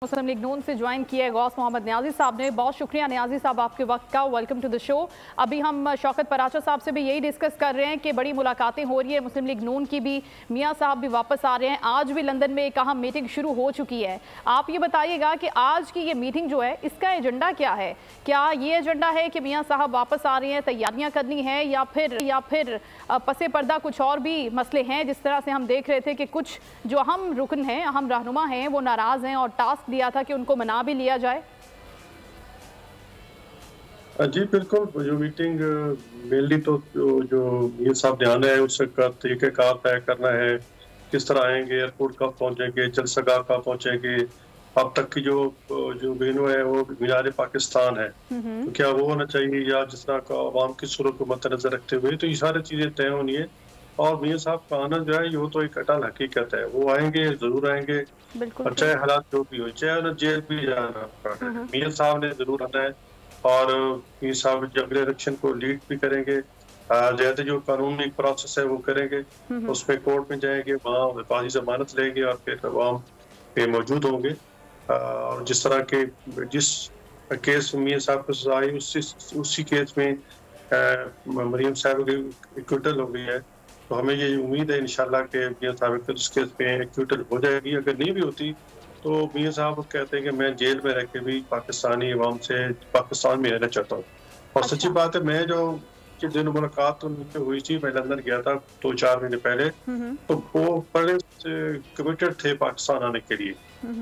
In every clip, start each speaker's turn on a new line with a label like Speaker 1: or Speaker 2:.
Speaker 1: मुस्लिम league नून से join किए गौस मोहम्मद न्याजी साहब ने। बहुत शुक्रिया न्याजी साहब आपके वक्त का। Welcome to the show. अभी हम शौकत पराचा साहब से भी यही डिस्कस कर रहे हैं कि बड़ी मुलाकातें हो रही है मुस्लिम लीग नून की भी, मियाँ साहब भी वापस आ रहे हैं। आज भी लंदन में एक अहम मीटिंग शुरू हो चुकी है। आप ये बताइएगा कि आज की ये मीटिंग जो है इसका एजेंडा क्या है? क्या ये एजेंडा है कि मियाँ साहब वापस आ रहे हैं, तैयारियाँ करनी है, या फिर पसे पर्दा कुछ और भी मसले हैं? जिस तरह से हम देख रहे थे कि कुछ जो अहम रुकन हैं, अहम रहनुमा हैं, वो नाराज़ हैं और टास्क दिया था कि उनको मना भी लिया जाए।
Speaker 2: जी बिल्कुल, जो मीटिंग मेनली तो जो ये साहब ध्यान है उसका तरीक़ेकार तय करना है, किस तरह आएंगे, एयरपोर्ट कब पहुंचेंगे, जलसगाह कब पहुंचेंगे, अब तक की जो वेन्यू है वो मीनार पाकिस्तान है, तो क्या वो होना चाहिए या जिस तरह का आवाम की सूरत को मद्देनजर रखते हुए, तो ये सारी चीज़ें तय होनी है। और मियाँ साहब का आना जो है वो तो एक अटल हकीकत है, वो आएंगे, जरूर आएंगे, और चाहे हालात जो भी हो, चाहे उन्हें जेल भी जाना पड़े, मियाँ साहब ने जरूर आना है। और मियाँ साहब अगले इलेक्शन को लीड भी करेंगे, जैसे जो कानूनी प्रोसेस है वो करेंगे, उसमें कोर्ट में जाएंगे, वहाँ हिफाजी जमानत लेंगे और फिर अवाम पे मौजूद होंगे। और जिस तरह के जिस केस मियाँ साहब को सजा आई उसी केस में मरियम साहब की एक्विटल हो गई है, तो हमें ये उम्मीद है इंशाल्लाह कि मियाँ साहब उस केस में एक्विटल हो जाएगी। अगर नहीं भी होती तो मियाँ साहब कहते हैं कि मैं जेल में रह के भी पाकिस्तानी अवाम से पाकिस्तान में रहना चाहता हूँ। और सच्ची बात है, मैं जो जिस दिन मुलाकात उनसे हुई थी, मैं लंदन गया था 2-4 महीने पहले, तो वो बड़े कमिटेड थे पाकिस्तान आने के लिए,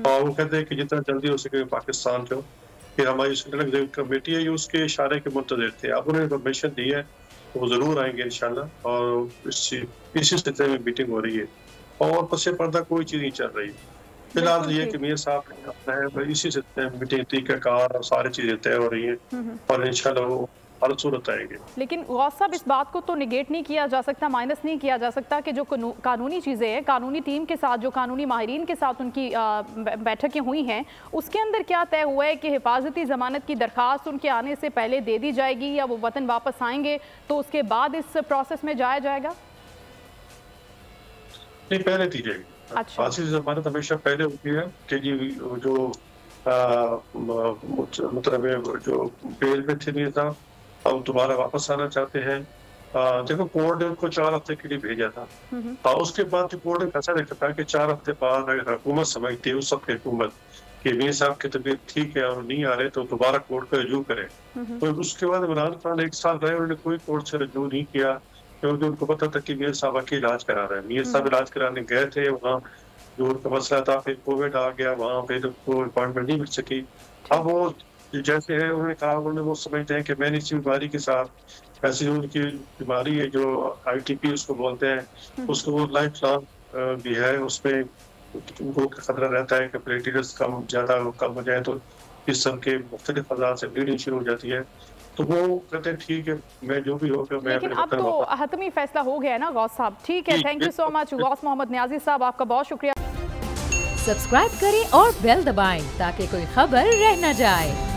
Speaker 2: और वो कहते हैं कि जितना जल्दी हो सके पाकिस्तान जाओ। फिर हमारी सेंट्रल कमेटी है, उसके इशारे के मुंतज़िर थे। अब उन्हें इन्फॉर्मेशन दी है, वो जरूर आएंगे इंशाल्लाह, और इसी सिलसिले में मीटिंग हो रही है और पसे पर्दा कोई चीज़ नहीं चल रही। फिलहाल ये कि मियाँ साहब ने अपना है, इसी सिलसिले में मीटिंग तरीक़ाकार और सारी चीज़ें तय हो रही हैं, और इंशाल्लाह वो हर सूरत आएगी।
Speaker 1: लेकिन गौस साहब, इस बात को तो निगेट नहीं किया जा सकता, माइनस नहीं किया जा सकता कि जो कानूनी चीज़ें हैं, कानूनी टीम के साथ, जो कानूनी माहिरीन के साथ उनकी बैठकें हुई हैं, उसके अंदर क्या तय हुआ है कि हिफाजती ज़मानत की दरख्वास्त उनके आने से पहले दे दी जाएगी, या वो वतन वापस आएंगे तो उसके बाद इस प्रोसेस में जाया जाएगा?
Speaker 2: नहीं, पहले दी जाएगी।
Speaker 1: अच्छा,
Speaker 2: फांसी जमानत हमेशा पहले होती है कि जो मतलब जो बेल में थे मियाँ साहब, अब दोबारा वापस आना चाहते हैं। देखो, कोर्ट ने उनको 4 हफ्ते के लिए भेजा था, और उसके बाद जो कोर्ट ने फैसला देखा था कि 4 हफ्ते बाद अगर हुकूमत समझती है, उस वक्त हुकूमत कि मियाँ साहब की तबीयत ठीक है और नहीं आ रहे, तो दोबारा कोर्ट पे रजू करें। तो उसके बाद इमरान खान 1 साल रहे, उन्होंने कोई कोर्ट से रजू नहीं किया, क्योंकि उनको पता था कि मियाँ साहब के इलाज करा रहे हैं। मियाँ साहब इलाज कराने गए थे वहाँ, जो उनका मसला था, फिर कोविड आ गया, वहाँ पे तो अपॉइंटमेंट नहीं मिल सकी। अब वो जैसे है, उन्होंने कहा, वो समझते हैं कि मैंने इसी बीमारी के साथ, ऐसी उनकी बीमारी है जो ITP उसको बोलते हैं, उसको वो लाइफ लॉन्ग भी है, उसमें उनको खतरा रहता है कि प्लेटलेट्स कम हो जाए तो जिस्म के मुख्तलिफ अज़ा से ब्लीडिंग शुरू हो जाती है। तो वो कहते हैं ठीक है, मैं जो भी होगा मैं।
Speaker 1: लेकिन अब तो हतमी फैसला हो गया है ना गौस साहब? ठीक है, thank you so much Ghaus Mohammad Niazi साहब, आपका बहुत शुक्रिया।
Speaker 3: सब्सक्राइब करें और बेल दबाएं ताकि कोई खबर रह न जाए।